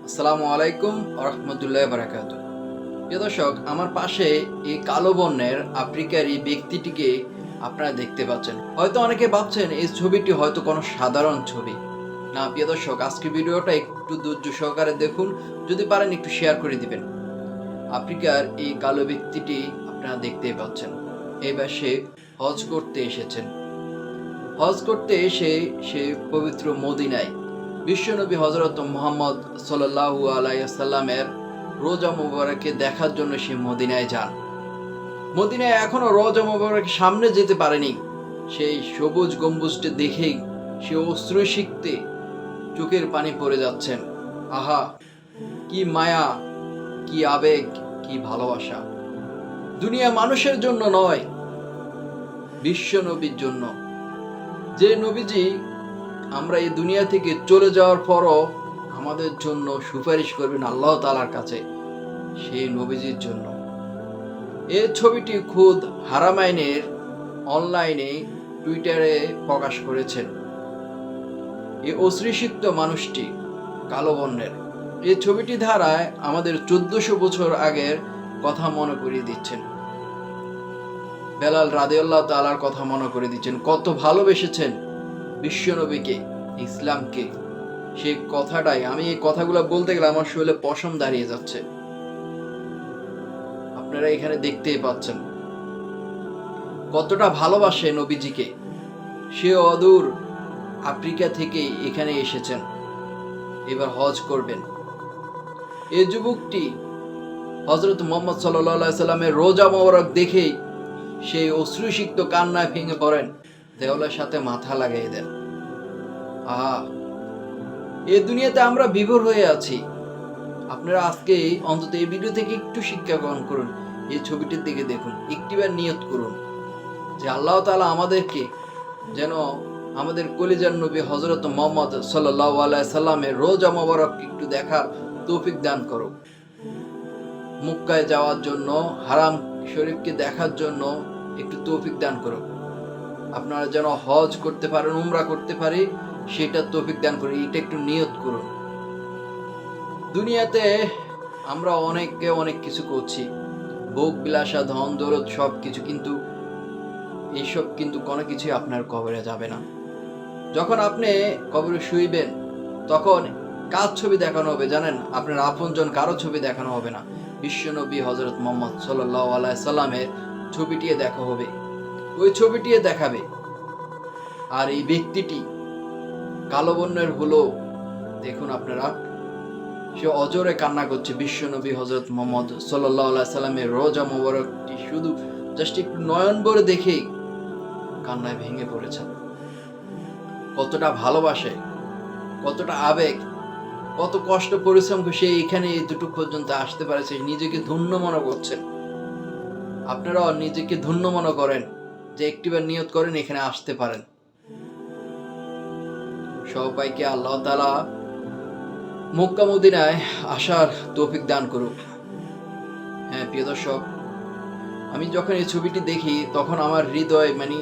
আসসালামু আলাইকুম রহমতুল্লাহ বারাকাতু। প্রিয় দর্শক, আমার পাশে এই কালো বর্ণের আফ্রিকার এই ব্যক্তিটিকে আপনারা দেখতে পাচ্ছেন। হয়তো অনেকে ভাবছেন এই ছবিটি হয়তো কোনো সাধারণ ছবি। না প্রিয় দর্শক, আজকের ভিডিওটা একটু ধৈর্য সহকারে দেখুন। যদি পারেন একটু শেয়ার করে দিবেন। আফ্রিকার এই কালো ব্যক্তিটি আপনারা দেখতেই পাচ্ছেন। এবার সে হজ করতে এসেছেন। হজ করতে এসে সে পবিত্র মদিনায় বিশ্বনবী হযরত মুহাম্মদ সাল্লাল্লাহু আলাইহি ওয়াসাল্লামের রোজা মুবারককে দেখার জন্য সে মদিনায় যান। মদিনায় এখনো রোজা মুবারকের সামনে যেতে পারেনি। সেই সবুজ গম্বুজটি দেখেই সে অশ্রুসিক্তে চোখের পানি পড়ে যাচ্ছেন। আহা, কি মায়া, কি আবেগ, কি ভালোবাসা! দুনিয়া মানুষের জন্য নয়, বিশ্বনবীর জন্য। যে নবীজি আমরা এই দুনিয়া থেকে চলে যাওয়ার পরও আমাদের জন্য সুপারিশ করবেন আল্লাহ তাআলার কাছে, সেই নবীজির জন্য। এই ছবিটি খুদ হারামাইনের অনলাইনে টুইটারে প্রকাশ করেছেন। এই অশ্রুসিক্ত মানুষটি কালো বর্ণের এই ছবিটি ধারায় আমাদের 1400 বছর আগের কথা মনে করিয়ে দিচ্ছেন। বেলাল রাদিয়াল্লাহু তাআলার কথা মনে করে দিচ্ছেন। কত ভালোবেসেছেন বিশ্বনবীকে, ইসলামকে। সেই কথাটাই, আমি এই কথাগুলো বলতে গেলে আমার শরীরে পশম দাঁড়িয়ে যাচ্ছে। আপনারা এখানে দেখতেই পাচ্ছেন কতটা ভালোবাসে নবীজিকে। সে অদূর আফ্রিকা থেকে এখানে এসেছেন, এবার হজ করবেন। এই যুবকটি হযরত মুহাম্মদ সাল্লাল্লাহু আলাইহি সাল্লামের রোজা মোবারক দেখেই সেই অশ্রুসিক্ত কান্নায় ভেঙে পড়েন, দেওয়ালের সাথে মাথা লাগিয়ে দেন। আহা, এই দুনিয়াতে আমরা বিভোর হয়ে আছি। আপনারা আজকে অন্তত এই ভিডিও থেকে একটু শিক্ষা গ্রহণ করুন। এই ছবিটির দিকে দেখুন, একটিবার নিয়ত করুন যে আল্লাহ তাআলা আমাদেরকে যেন আমাদের কলিজার নবী হযরত মুহাম্মদ সাল্লাল্লাহু আলাইহি সাল্লামের রোজা মোবারক একটু দেখার তৌফিক দান করুন। মক্কায় যাওয়ার জন্য, হারাম শরীফকে দেখার জন্য একটু তৌফিক দান করুন। আপনারা যেন হজ করতে পারেন, উমরা করতে পারি, সেটা তৌফিক দান করুন। এটা একটু নিয়ত করুন। দুনিয়াতে আমরা অনেকে অনেক কিছু করছি, ভোগ বিলাসা, ধন দৌলত সবকিছু, কিন্তু এইসব কিন্তু কোনো কিছুই আপনার কবরে যাবে না। যখন আপনি কবরে শুইবেন তখন কার ছবি দেখানো হবে জানেন? আপনার আপনজন কারো ছবি দেখানো হবে না। বিশ্বনবী হযরত মুহাম্মদ সাল্লাল্লাহু আলাইহি সাল্লামের ছবিটিয়ে দেখা হবে, ওই ছবিটিয়ে দেখাবে। আর এই ব্যক্তিটি কালো বর্ণের হলো, দেখুন আপনারা, সে অজরে কান্না করছে। বিশ্বনবী হযরত মুহাম্মদ সাল্লাল্লাহু আলাইহি সাল্লামের রোজা মোবারকটি শুধু জাস্ট একটু নয়ন ভরে দেখেই কান্নায় ভেঙে পড়েছেন। কতটা ভালোবাসে, কতটা আবেগ, কত কষ্ট পরিশ্রম করে সে এখানে এতটুকু পর্যন্ত আসতে পারেছে। নিজেকে ধন্য মনে করছেন। আপনারাও নিজেকে ধন্য মনে করেন যে একটিবার নিয়ত করেন এখানে আসতে পারেন। সবাইকে আল্লাহ তাআলা মক্কা মদিনায় আসার তৌফিক দান করুক। হ্যাঁ প্রিয় দর্শক, আমি যখন এই ছবিটি দেখি তখন আমার হৃদয়, মানে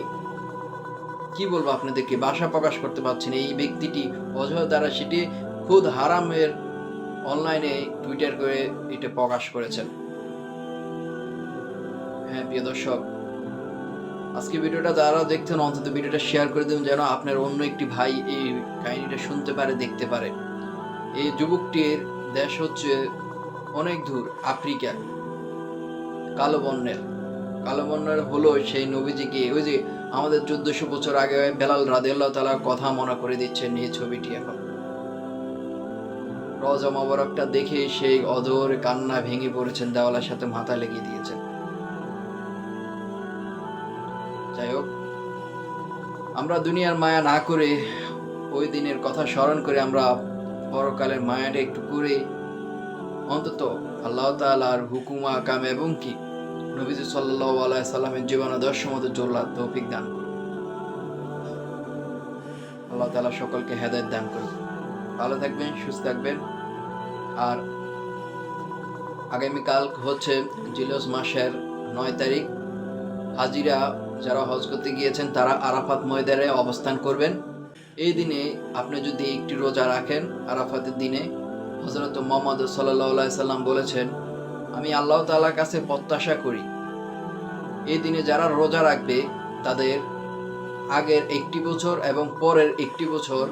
কি বলবো আপনাদেরকে, ভাষা প্রকাশ করতে পারছি না। এই ব্যক্তিটি অজয় দ্বারা সেটি খুদ হারামের অনলাইনে টুইটার করে এটা প্রকাশ করেছেন। হ্যাঁ প্রিয় দর্শক, আজকে ভিডিওটা যারা দেখছেন অন্তত ভিডিওটা শেয়ার করে দিন, যেন আপনার অন্য একটি ভাই এই কাহিনীটা শুনতে পারে, দেখতে পারে। এই যুবকটির দেশ হচ্ছে অনেক দূর, আফ্রিকা। কালো বর্ণের, কালো বর্ণের হলো সেই নবীজিকে, ওই যে আমাদের 1400 বছর আগে বেলাল রাদিয়াল্লাহু তাআলার কথা মনে করে দিচ্ছেন এই ছবিটি। এখন রওজা মোবারকটা দেখে সেই অঝোর কান্না ভেঙে পড়েছেন, দেওয়ালের সাথে মাথা লেগে দিয়েছেন। যাই হোক, আমরা দুনিয়ার মায়া না করে ওই দিনের কথা স্মরণ করে আমরা পরকালের মায়াটা একটু করে অন্তত আল্লাহ তাআলার হুকুম আহকাম এবং কি নবীজি সাল্লাল্লাহু আলাইহি সাল্লামের জীবনাদর্শ মতো চলার তৌফিক দান করুন। আল্লাহ তাআলা সকলকে হেদায়েত দান করুন। ভালো থাকবেন, সুস্থ থাকবেন। আর আগামীকাল হচ্ছে জিলহজ মাসের 9 তারিখ। হাজিরা যারা হজ করতে গিয়েছেন তারা আরাফাত ময়দানে অবস্থান করবেন। এই দিনে আপনি যদি একটি রোজা রাখেন আরাফাতের দিনে, হযরত মুহাম্মদ সাল্লাল্লাহু আলাইহি সাল্লাম বলেছেন, আমি আল্লাহ তাআলার কাছে প্রত্যাশা করি এই দিনে যারা রোজা রাখবে তাদের আগের একটি বছর এবং পরের একটি বছর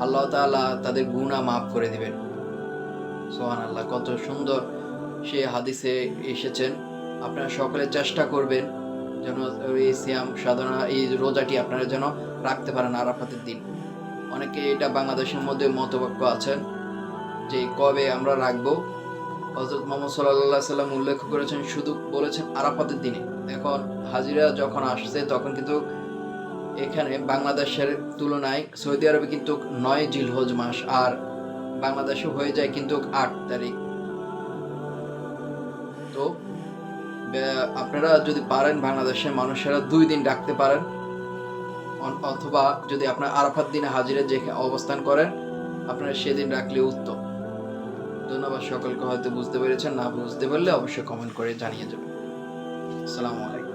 আল্লাহ তাআলা তাদের গুনাহ মাফ করে দিবেন। সুবহানাল্লাহ, কত সুন্দর সে হাদিসে এসেছেন। আপনারা সকলে চেষ্টা করবেন যেন এই সিয়াম সাধনা, এই রোজাটি আপনারা যেন রাখতে পারেন আরাফাতের দিন। অনেকে এটা বাংলাদেশের মধ্যে মতবাক্য আছেন যে কবে আমরা রাখবো। হযরত মুহাম্মদ সাল্লাল্লাহু আলাইহি সাল্লাম উল্লেখ করেছেন, শুধু বলেছেন আরাফাতের দিনে। এখন হাজিরা যখন আসছে তখন কিন্তু এখানে বাংলাদেশের তুলনায় সৌদি আরবে কিন্তু ৯ জিলহজ মাস, আর বাংলাদেশে হয়ে যায় কিন্তু ৮ তারিখ। তো আপনারা যদি পারেন বাংলাদেশের মানুষেরা ২ দিন রাখতে পারেন, অথবা যদি আপনার আরাফাত দিনে হাজিরা যে অবস্থান করেন আপনারা সেদিন রাখলে উত্তম। ধন্যবাদ সকলকে, হয়তো বুঝতে পেরেছেন, না বুঝতে পারলে অবশ্যই কমেন্ট করে জানিয়ে যাবেন। আসসালামু আলাইকুম।